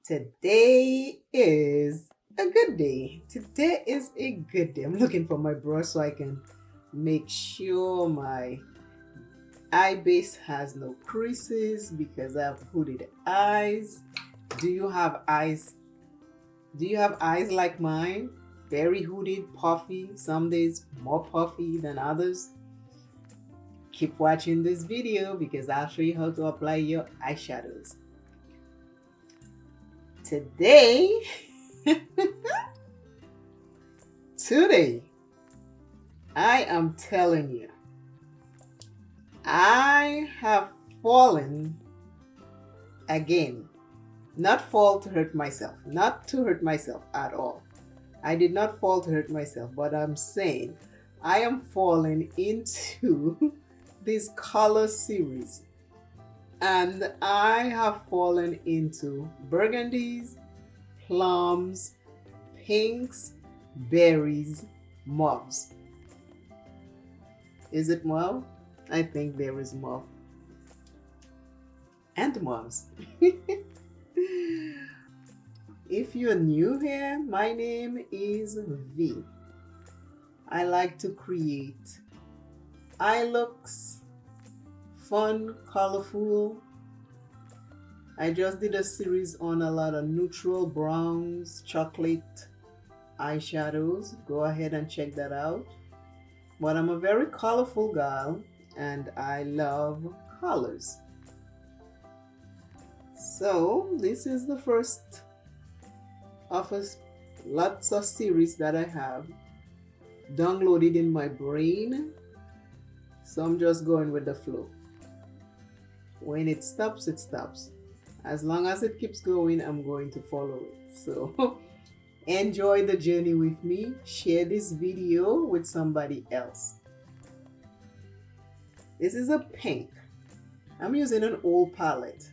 Today is a good day. Today is a good day. I'm looking for my brush so I can make sure my eye base has no creases because I have hooded eyes. Do you have eyes? Do you have eyes like mine? Very hooded, puffy, some days more puffy than others. Keep watching this video because I'll show you how to apply your eyeshadows. Today, today, I am telling you, I have fallen again. Not fall to hurt myself, not to hurt myself at all. I did not fall to hurt myself, but I'm saying I am falling into this color series. And I have fallen into burgundies, plums, pinks, berries, mauves. Is it mauve? I think there is mauve. And mauves. If you're new here, my name is V. I like to create eye looks, fun, colorful. I just did a series on a lot of neutral browns, chocolate eyeshadows. Go ahead and check that out. But I'm a very colorful gal and I love colors. So this is the first of lots of series that I have downloaded in my brain. So I'm just going with the flow. When it stops, it stops. As long as it keeps going, I'm going to follow it. So enjoy the journey with me. Share this video with somebody else. This is a pink. I'm using an old palette.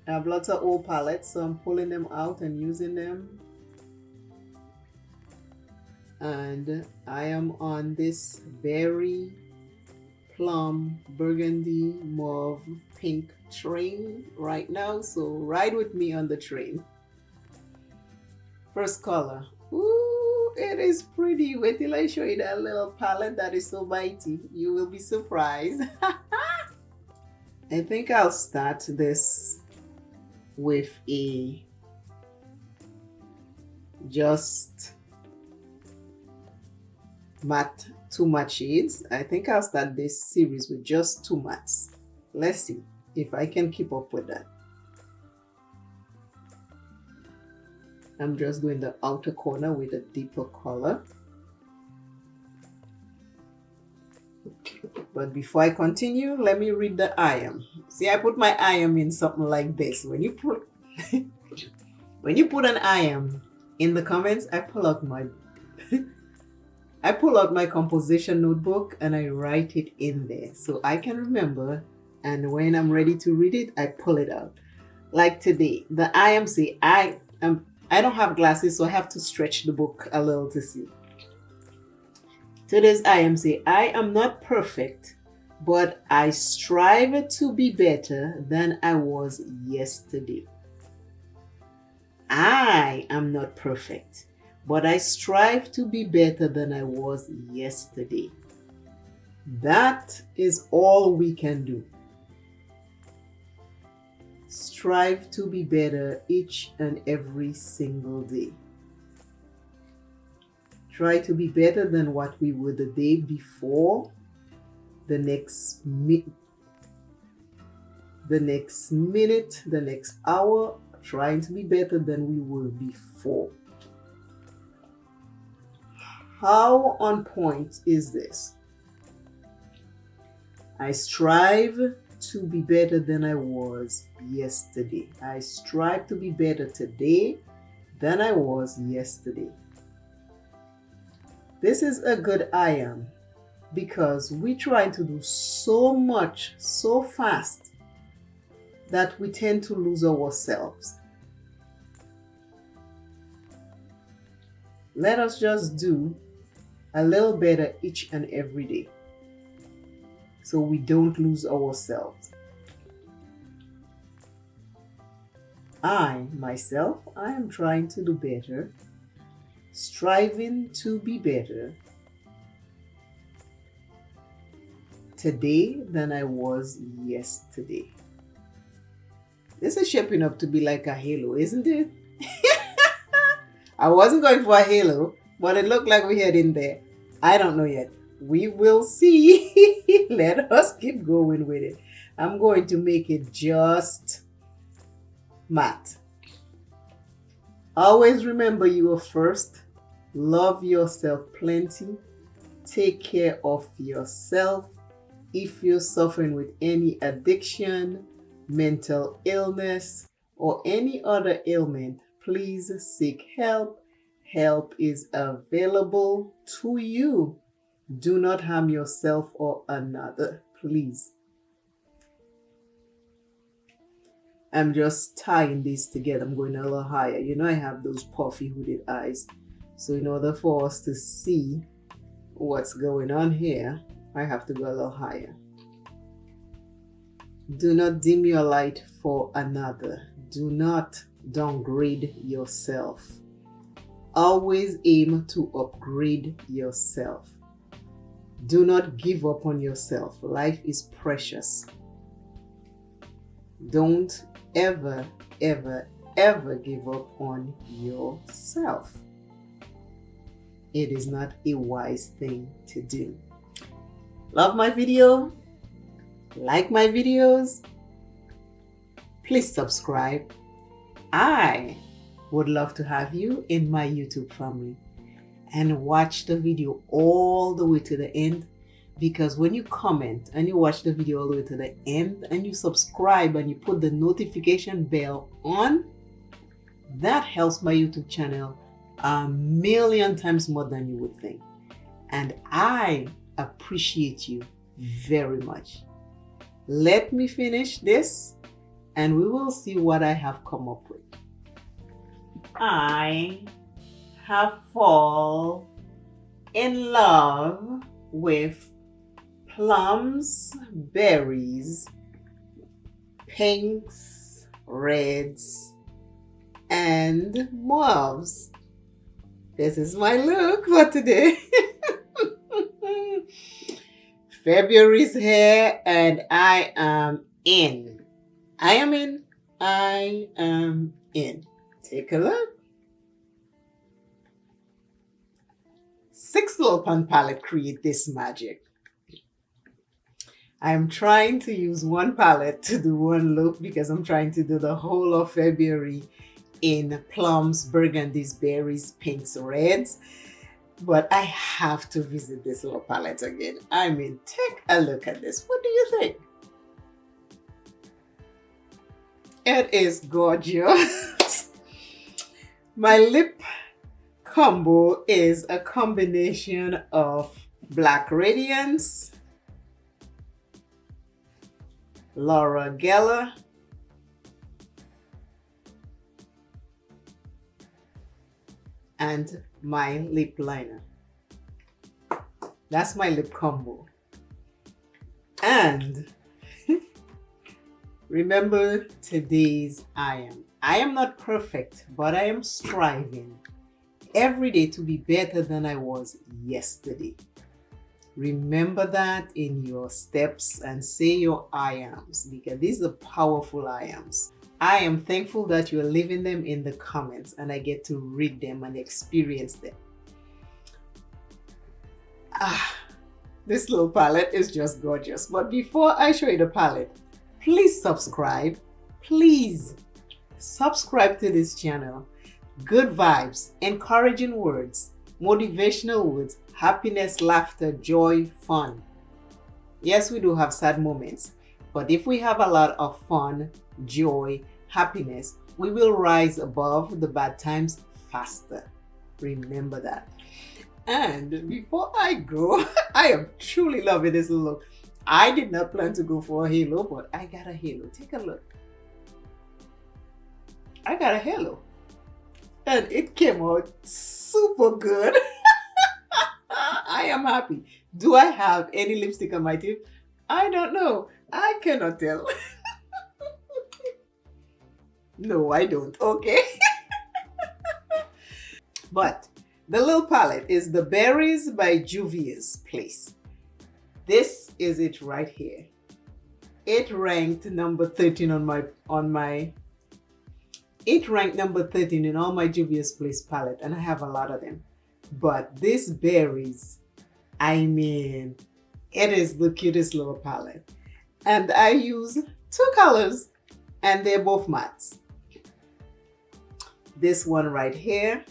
I have lots of old palettes, so I'm pulling them out and using them. And I am on this berry, plum, burgundy, mauve, pink train right now. So ride with me on the train. First color. Ooh, it is pretty. Wait till I show you that little palette that is so bitey. You will be surprised. I think I'll start this with a just matte, two matte shades. I think I'll start this series with just two mattes. Let's see if I can keep up with that. I'm just doing the outer corner with a deeper color. But before I continue, let me read the IM. See, I put my IM in something like this. When you put when you put an IM in the comments, I pull out my I pull out my composition notebook and I write it in there so I can remember, and when I'm ready to read it, I pull it out. Like today, the IM say I don't have glasses, so I have to stretch the book a little to see. Today's I am say, I am not perfect, but I strive to be better than I was yesterday. I am not perfect, but I strive to be better than I was yesterday. That is all we can do. Strive to be better each and every single day. Try to be better than what we were the day before, the next minute, the next hour, trying to be better than we were before. How on point is this? I strive to be better than I was yesterday. I strive to be better today than I was yesterday. This is a good I am because we try to do so much so fast that we tend to lose ourselves. Let us just do a little better each and every day so we don't lose ourselves. I, myself, I am trying to do better, striving to be better today than I was yesterday. This is shaping up to be like a halo, isn't it? I wasn't going for a halo, but it looked like we had in there. I don't know yet. We will see. Let us keep going with it. I'm going to make it just matte. Always remember you are first. Love yourself plenty. Take care of yourself. If you're suffering with any addiction, mental illness, or any other ailment, please seek help. Help is available to you. Do not harm yourself or another, please. I'm just tying these together. I'm going a little higher. You know I have those puffy hooded eyes. So in order for us to see what's going on here, I have to go a little higher. Do not dim your light for another. Do not downgrade yourself. Always aim to upgrade yourself. Do not give up on yourself. Life is precious. Don't ever, ever, ever give up on yourself. It is not a wise thing to do. Love my video? Like my videos? Please subscribe. I would love to have you in my YouTube family and watch the video all the way to the end, because when you comment and you watch the video all the way to the end and you subscribe and you put the notification bell on, that helps my YouTube channel a million times more than you would think. And I appreciate you very much. Let me finish this and we will see what I have come up with. I have fallen in love with plums, berries, pinks, reds, and mauves. This is my look for today. February's here and I am in. I am in. I am in. Take a look. 6 little pan palette create this magic. I'm trying to use one palette to do one look because I'm trying to do the whole of February in plums, burgundies, berries, pinks, reds. But I have to visit this little palette again. I mean, take a look at this. What do you think? It is gorgeous. My lip combo is a combination of Black Radiance, Laura Geller, and my lip liner. That's my lip combo. And remember today's I am. I am not perfect, but I am striving every day to be better than I was yesterday. Remember that in your steps and say your I ams, because these are powerful I ams. I am thankful that you're leaving them in the comments and I get to read them and experience them. This little palette is just gorgeous. But before I show you the palette, please subscribe. Please subscribe to this channel. Good vibes, encouraging words, motivational words, happiness, laughter, joy, fun. Yes, we do have sad moments, but if we have a lot of fun, joy, happiness, we will rise above the bad times faster. Remember that. And before I go, I am truly loving this look. I did not plan to go for a halo, but I got a halo. Take a look. I got a halo. And it came out super good. I am happy. Do I have any lipstick on my tip? I don't know. I cannot tell. No, I don't. Okay. But the little palette is the Berries by Juvia's Place. This is it right here. It ranked number 13 it ranked number 13 in all my Juvia's Place palette, and I have a lot of them. But this Berries, I mean, it is the cutest little palette. And I use two colors, and they're both mattes. This one right here,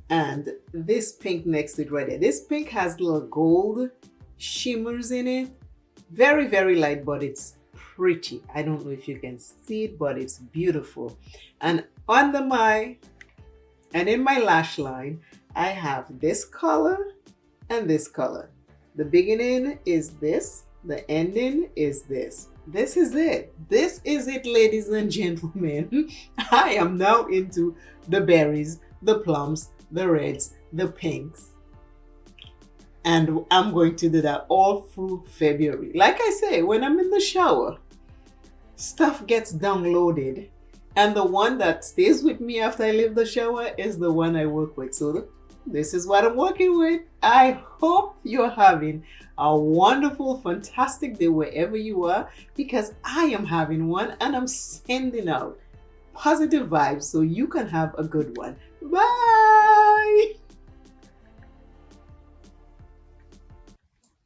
and this pink next to it right there. This pink has little gold shimmers in it. Very, very light, but it's pretty. I don't know if you can see it, but it's beautiful. And under in my lash line, I have this color and this color. The beginning is this, the ending is this. This is it. This is it, ladies and gentlemen. I am now into the berries, the plums, the reds, the pinks. And I'm going to do that all through February. Like I say, when I'm in the shower, stuff gets downloaded. And the one that stays with me after I leave the shower is the one I work with. So this is what I'm working with. I hope you're having a wonderful, fantastic day wherever you are, because I am having one and I'm sending out positive vibes so you can have a good one. Bye!